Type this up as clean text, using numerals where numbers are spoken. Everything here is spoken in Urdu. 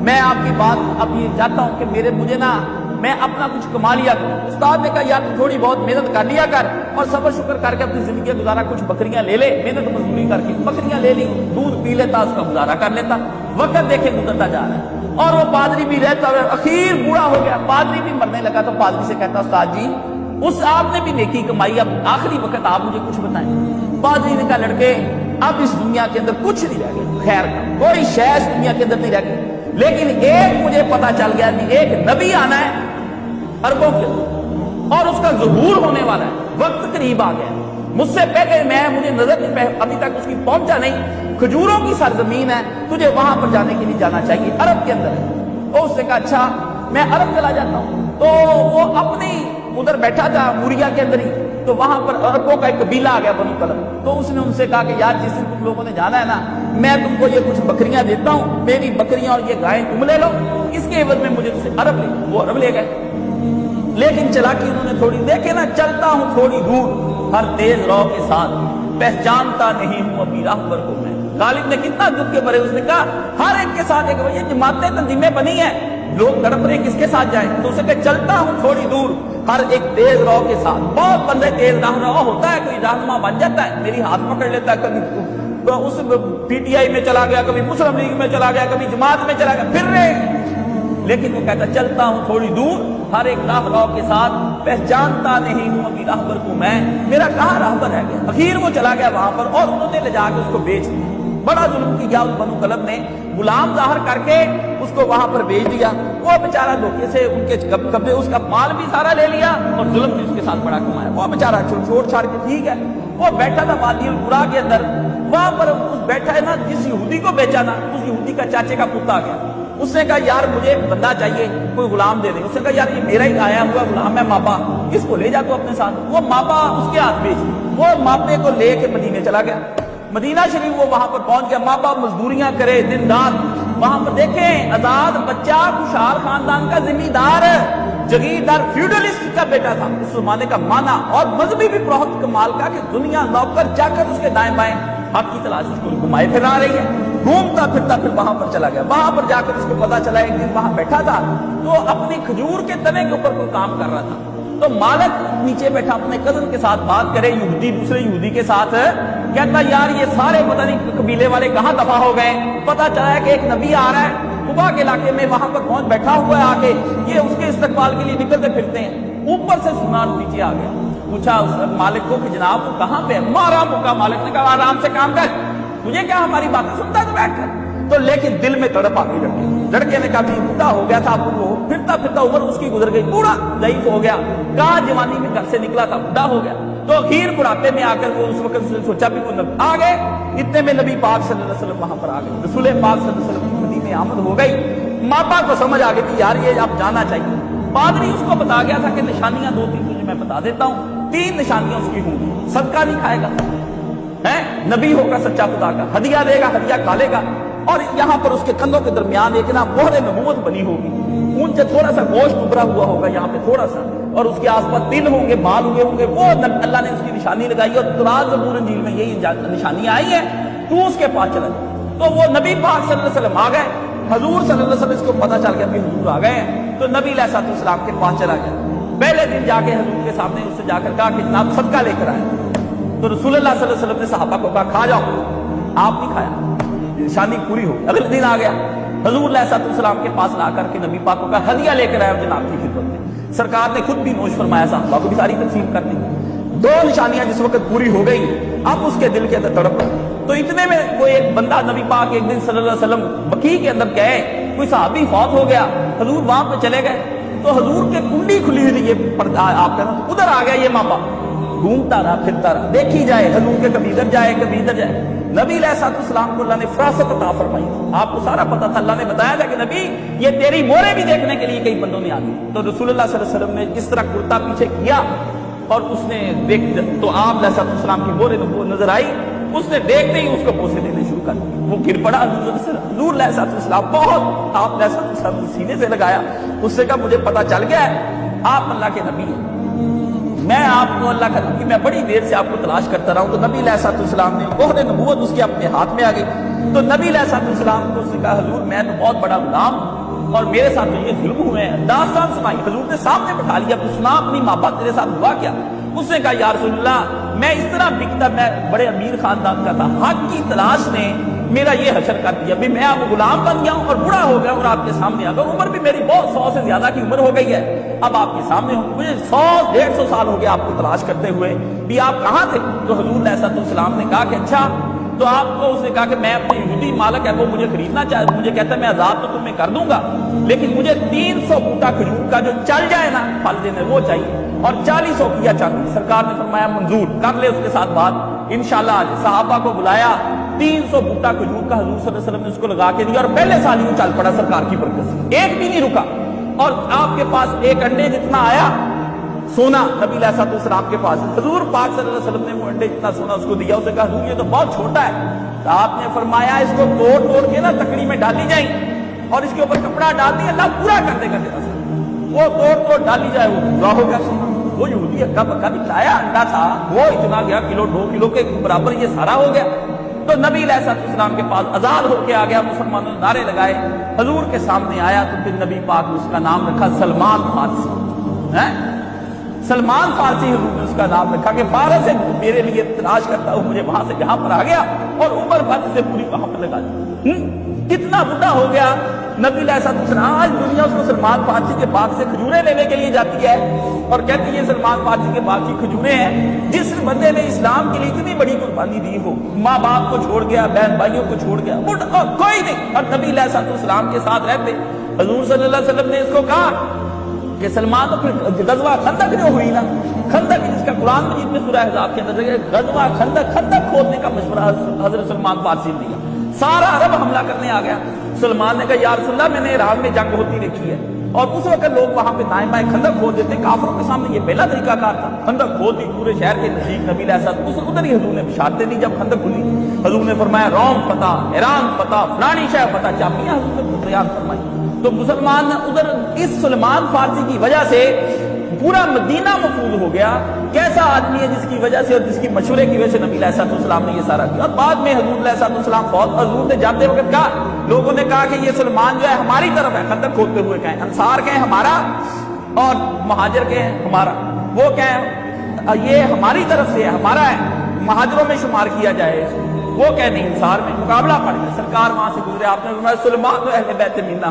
میں آپ کی بات اب یہ چاہتا ہوں کہ مجھے نا میں اپنا کچھ کما لیا کروں. استاد نے کہا یار تھوڑی بہت محنت کر لیا کر اور صبر شکر کر کے اپنی زندگی کا گزارا کچھ بکریاں لے لے, محنت مزدوری کر کے بکریاں لے لی, دودھ پی لیتا, اس کا گزارا کر لیتا. وقت دیکھے گزرتا جا رہا ہے اور وہ پادری بھی رہتا ہے, اخیر بوڑھا ہو گیا, پادری بھی مرنے لگا تو پادری سے کہتا استاد جی اس آپ نے بھی نیکی کمائی, اب آخری وقت آپ مجھے کچھ بتائیں. پادری نے کہا لڑکے اب اس دنیا کے اندر کچھ نہیں رہ گیا, خیر کا کوئی شے اس دنیا کے اندر نہیں رہ گئی, لیکن ایک مجھے پتا چل گیا کہ ایک نبی آنا ہے عربوں کے اندر اور اس کا ظہور ہونے والا ہے, وقت قریب آ گیا. مجھ سے پہلے مجھے نظر نہیں, ابھی تک اس کی پہنچا نہیں, کھجوروں کی سرزمین ہے, تجھے وہاں پر جانے کے لیے جانا چاہیے, عرب کے اندر ہے. اور اس نے کہا اچھا میں عرب چلا جاتا ہوں. تو وہ اپنی ادھر بیٹھا تھا موریا کے اندر ہی, تو وہاں پر عربوں کا ایک قبیلہ آ گیا بنو کلب. تو اس نے ان سے کہا کہ یار جس دن تم لوگوں نے جانا ہے نا میں تم کو یہ کچھ بکریاں دیتا ہوں, میری بکریاں اور یہ گائیں تم لے لو, اس کے عوض میں مجھے عرب لے. وہ عرب لے گئے, لیکن چلا کہ انہوں نے تھوڑی دیکھے نا چلتا ہوں تھوڑی دور ہر تیز رو کے ساتھ, پہچانتا نہیں ہوں ابھی راہبر کو میں. غالب نے کتنا دکھ کے بھرے اس نے کہا ہر ایک کے ساتھ ایک یہ جماعتیں تنظیمیں بنی ہیں, لوگ تڑپ رہے کس کے ساتھ جائیں. تو اسے کہ چلتا ہوں تھوڑی دور ہر ایک تیز رو کے ساتھ. بہت بندے تیز راہ ہوتا ہے, کوئی رہنما بن جاتا ہے, میری ہاتھ پکڑ لیتا ہے, کبھی اس پی ٹی آئی میں چلا گیا, کبھی مسلم لیگ میں چلا گیا, کبھی جماعت میں چلا گیا, پھر رہے. لیکن وہ کہتا چلتا ہوں تھوڑی دور ہر ایک راہ کے ساتھ, پہچانتا نہیں ہوں ابھی راہبر کو میں, میرا کہاں راہبر رہ گیا. اخیر وہ چلا گیا وہاں پر اور انہوں نے لے جا کے اس کو بیچ دیا. بڑا ظلم کیا اس بنو کلب نے, غلام ظاہر کر کے اس کو وہاں پر بیچ دیا. وہ بیچارہ دھوکے سے ان کے قبضے, اس کا مال بھی سارا لے لیا اور ظلم بھی اس کے ساتھ بڑا کمایا. وہ بیچارہ چھوڑ چھاڑ کے ٹھیک ہے, وہ بیٹھا تھا وادی القرا کے اندر, وہاں پر اس بیٹھا ہے نا جس یہودی کو بیچا نا, اس یہودی کا چاچے کا پوتا آ گیا. اس نے کہا یار مجھے ایک بندہ چاہیے, کوئی غلام دے دے. اس نے کہا یار یہ میرا ہی آیا ہوا غلام ہے ماپا, اس کو لے جا تو اپنے ساتھ. وہ ماپا اس کے ہاتھ بیچ, وہ ماپے کو لے کے مدینے چلا گیا. مدینہ شریف وہ وہاں پر پہنچ گیا, ماپا مزدوریاں کرے دن رات. وہاں پر دیکھیں آزاد بچہ خوشحال خاندان کا ذمہ دار, جگیردار فیوڈلسٹ کا بیٹا تھا, اس زمانے کا مانا اور مذہبی بھی بہت کمال کا کہ دنیا نوکر جا کر اس کے دائیں بائیں حق کی تلاش اس کو گھمائے پھرا رہی ہے. گھومتا پھرتا پھر وہاں پر چلا گیا. وہاں پر جا کر اس کو پتا چلا, ایک دن وہاں بیٹھا تھا تو اپنی کھجور کے تنے کے اوپر کوئی کام کر رہا تھا. تو مالک نیچے بیٹھا اپنے کزن کے ساتھ بات کرے, یہودی دوسرے یہودی کے ساتھ, کہتا یار یہ سارے پتہ نہیں قبیلے والے کہاں دفع ہو گئے. پتا چلا ہے کہ ایک نبی آ رہا ہے قبا کے علاقے میں, وہاں پر پہنچ بیٹھا ہوا ہے, آ کے یہ اس کے استقبال کے لیے نکلتے پھرتے ہیں. اوپر سے سنا نیچے آ گیا. پوچھا اس مالک کو کہ جناب وہ کہاں پہ ہے. مارا مکا. مالک نے کہا آرام سے کام کر, مجھے کیا ہماری باتیں سنتا تو بیٹھ کر. تو لیکن دل میں تڑپ آ گئی لڑکے نے کہا بوڑھا ہو گیا تھا, وہ پھرتا پھرتا عمر اس کی گزر گئی, بوڑھا ضعیف ہو گیا, کہاں جوانی میں گھر سے نکلا تھا بوڑھا ہو گیا. تو اخیر بڑھاپے میں آ کر وہ اس وقت سوچا بھی وہ آ گئے. اتنے میں نبی پاک صلی اللہ علیہ وسلم وہاں پر آ گئے, رسول پاک صلی اللہ علیہ وسلم کی مدینے آمد ہو گئی. ماپا کو سمجھ آ گئی تھی یار یہ اب جانا چاہیے. پادری اس کو بتا گیا تھا کہ نشانیاں 2-3 تجھے میں بتا دیتا ہوں, 3 نشانیاں اس کی ہوں. صدقہ نہیں کھائے گا, نبی ہوگا سچا خدا کا, ہدیہ دے گا, ہدیہ کھا لے گا, اور یہاں پر اس کے کندھوں کے درمیان ایک نا مہر نبوت بنی ہوگی, اونچے تھوڑا سا گوشت ابھرا ہوا ہوگا یہاں پہ تھوڑا سا, اور اس کے آس پاس تل ہوں گے, بال ہوئے ہوں گے. وہ اللہ نے اس کی نشانی لگائی اور تورات زبور انجیل میں یہی نشانیاں آئی ہیں, تو اس کے پاس چلا گیا. تو وہ نبی پاک صلی اللہ علیہ وسلم آ گئے, حضور صلی اللہ علیہ وسلم اس کو پتا چل گیا کہ حضور آ گئے ہیں, تو نبی علیہ السلام کے پاس چلا گیا. پہلے دن جا کے حضور کے سامنے اس سے جا کر کہا کہ جناب صدقہ لے کر آئے. تو رسول اللہ صلی اللہ علیہ وسلم نے صحابہ کو کہا کھا جاؤ, آپ نہیں کھایا, نشانی پوری ہو. اگلے دن آ گیا حضور علیہ السلام کے پاس لا کر کے نبی پاک کو کہا ہدیہ لے کر آئے جناب کی خدمت میں. سرکار نے خود بھی نوش فرمایا, صحابہ کو بھی ساری تقسیم کر دی. 2 نشانیاں جس وقت پوری ہو گئی, اب اس کے دل کے اندر تڑپ. تو اتنے میں کوئی ایک بندہ نبی پاک ایک دن صلی اللہ علیہ وسلم بقیع کے اندر گئے, کوئی صحابی فوت ہو گیا, حضور وہاں پہ چلے گئے. تو حضور کے کنڈی کھلی ہوئی یہ آپ کا ادھر آ گیا, یہ ماپا گھومتا رہا پھرتا رہا, دیکھی جائے حضور کے کبھی ادھر جائے کبھی ادھر جائے. نبی علیہ السلام کو اللہ نے فراست عطا فرمائی, آپ کو سارا پتا تھا, اللہ نے بتایا تھا کہ نبی یہ تیری مورے بھی دیکھنے کے لیے کئی بندوں نے آ دی. تو رسول اللہ صلی اللہ علیہ وسلم نے اس طرح کرتا پیچھے کیا اور اس نے دیکھ, تو آپ علیہ السلام کی مورے نظر آئی, اس نے دیکھتے ہی اس کو بوسے دینے شروع کر دی. وہ گر پڑا حضور علیہ السلام, بہت آپ علیہ السلام سینے سے لگایا, اس سے کہا مجھے پتا چل گیا ہے آپ اللہ کے نبی ہیں, میں آپ کو اللہ کا نبی, میں بڑی دیر سے آپ کو تلاش کرتا رہا ہوں. تو نبی علیہ السلام نے مہر نبوت اس کے اپنے ہاتھ میں آ گئی. تو نبی علیہ السلام کو اس نے کہا حضور میں تو بہت بڑا غلام اور میرے ساتھ تو یہ ظلم ہوئے ہیں، داستان سنائی۔ حضور نے سامنے بٹھا لیا، تو سنا اپنی ماں باپ تیرے ساتھ ہوا کیا؟ اس نے کہا یا رسول اللہ میں اس طرح بکتا، میں بڑے امیر خاندان کا تھا، حق کی تلاش نے میرا یہ حشر کر دیا، بھی میں اب غلام بن گیا ہوں اور بوڑھا ہو گیا ہوں اور آپ کے سامنے آ گیا، عمر بھی میری بہت 100 سے زیادہ کی عمر ہو گئی ہے، اب آپ کے سامنے ہوں، مجھے 100-150 سال ہو گیا آپ کو تلاش کرتے ہوئے، بھی آپ کہاں تھے؟ تو حضور علیہ السلام نے کہا کہ اچھا تو آپ کو، اس نے کہا کہ میں اپنے یہودی مالک ہے وہ مجھے خریدنا چاہتا، مجھے کہتا ہے میں آزاد تو تمہیں کر دوں گا، لیکن مجھے 300 بوٹا کھجور کا جو چل جائے نا پھل دینے وہ چاہیے، اور 40 کیا چاندی۔ سرکار نے فرمایا منظور، کر لے اس کے ساتھ بات انشاءاللہ۔ صحابہ کو بلایا، 300 بوٹا کھجور کا حضور صلی اللہ علیہ وسلم نے اس کو لگا کے دیا، اور پہلے سال ہی چل پڑا سرکار کی برکت سے، ایک بھی نہیں رکا۔ اور آپ کے پاس ایک انڈے جتنا آیا سونا نبی علیہ السلام کے پاس، حضور پاک صلی اللہ علیہ وسلم نے وہ انڈے جتنا سونا اس کو دیا، اسے کہا حضور یہ تو بہت چھوٹا ہے، تو آپ نے فرمایا اس کو توڑ کے نا تکڑی میں ڈالی جائیں اور اس کے اوپر کپڑا ڈال دیا، اللہ پورا کر دے گا تیرا سر، وہ توڑ ڈالی جائے وہ پورا ہو گیا سونا۔ وہ یہودی اکا بکا دکھلایا انڈا تھا، وہ اتنا گیا کلو 2 کلو کے برابر یہ سارا ہو گیا۔ تو نبی علیہ السلام کے پاس آزاد ہو کے آ گیا، مسلمانوں نے نعرے لگائے، حضور کے سامنے آیا تو پھر نبی پاک نے اس کا نام رکھا سلمان فارسی، سلمان فارسی حضور نے اس کا نام رکھا کہ فارس سے میرے لیے تلاش کرتا ہوں، مجھے وہاں سے یہاں پر آ گیا اور عمر بھر سے پوری وہاں پر لگا دی، کتنا بڑھا ہو گیا نبی علیہ السلام۔ آج دنیا اس کو سلمان فارسی کے باغ سے کھجوریں لینے کے لیے جاتی ہے اور کہتی ہے سلمان فارسی کے باغ کی کھجوریں ہیں۔ جس بندے نے اسلام کے لیے اتنی بڑی قربانی دی ہو، ماں باپ کو چھوڑ گیا، بہن بھائیوں کو چھوڑ گیا، کوئی نہیں، اور نبی علیہ السلام کے ساتھ رہتے۔ حضور صلی اللہ علیہ وسلم نے اس کو کہا کہ سلمان، تو پھر غزوہ خندق جو ہوئی نا، خندق جس کا قرآن مجید میں سورہ احزاب کے اندر غزوہ خندق کھودنے کا مشورہ حضرت سلمان فارسی نے دیا، سارا عرب حملہ کرنے آ گیا۔ سلمان نے کہا یا رسول اللہ میں نے ایران میں جنگ ہوتی دیکھی ہے اور اس وقت لوگ وہاں پہ دائیں بائیں خندق کھود دیتے، کافروں کے سامنے یہ پہلا طریقہ کار تھا، خندق کھود دی پورے شہر کے نزدیک۔ نبی علیہ السلام ادھر ہی حضور نے بشارتیں دی جب خندق کھلی، حضور نے فرمایا روم فتح، ایران فتح، فلانی شہر فتح، چابیاں حضور نے بیان فرمائی۔ تو مسلمان ادھر اس سلمان فارسی کی وجہ سے پورا مدینہ مفعول ہو گیا، کیسا آدمی ہے جس کی وجہ سے اور جس کی مشورے کی وجہ سے نبی علیہ السلام نے یہ سارا کیا۔ اور بعد میں حضور علیہ السلام فوت، حضور نے جاتے وقت کہا، لوگوں نے کہا کہ یہ سلمان جو ہے ہماری طرف ہے، خندق کھودتے ہوئے کہیں انصار کہیں ہمارا اور مہاجر کہیں ہمارا، وہ کہیں یہ ہماری طرف سے ہے، ہمارا ہے، مہاجروں میں شمار کیا جائے، وہ کہیں نہیں انصار میں، مقابلہ پڑ گیا۔ سرکار وہاں سے گزرے، آپ نے فرمایا سلمان تو اہل بیت منا،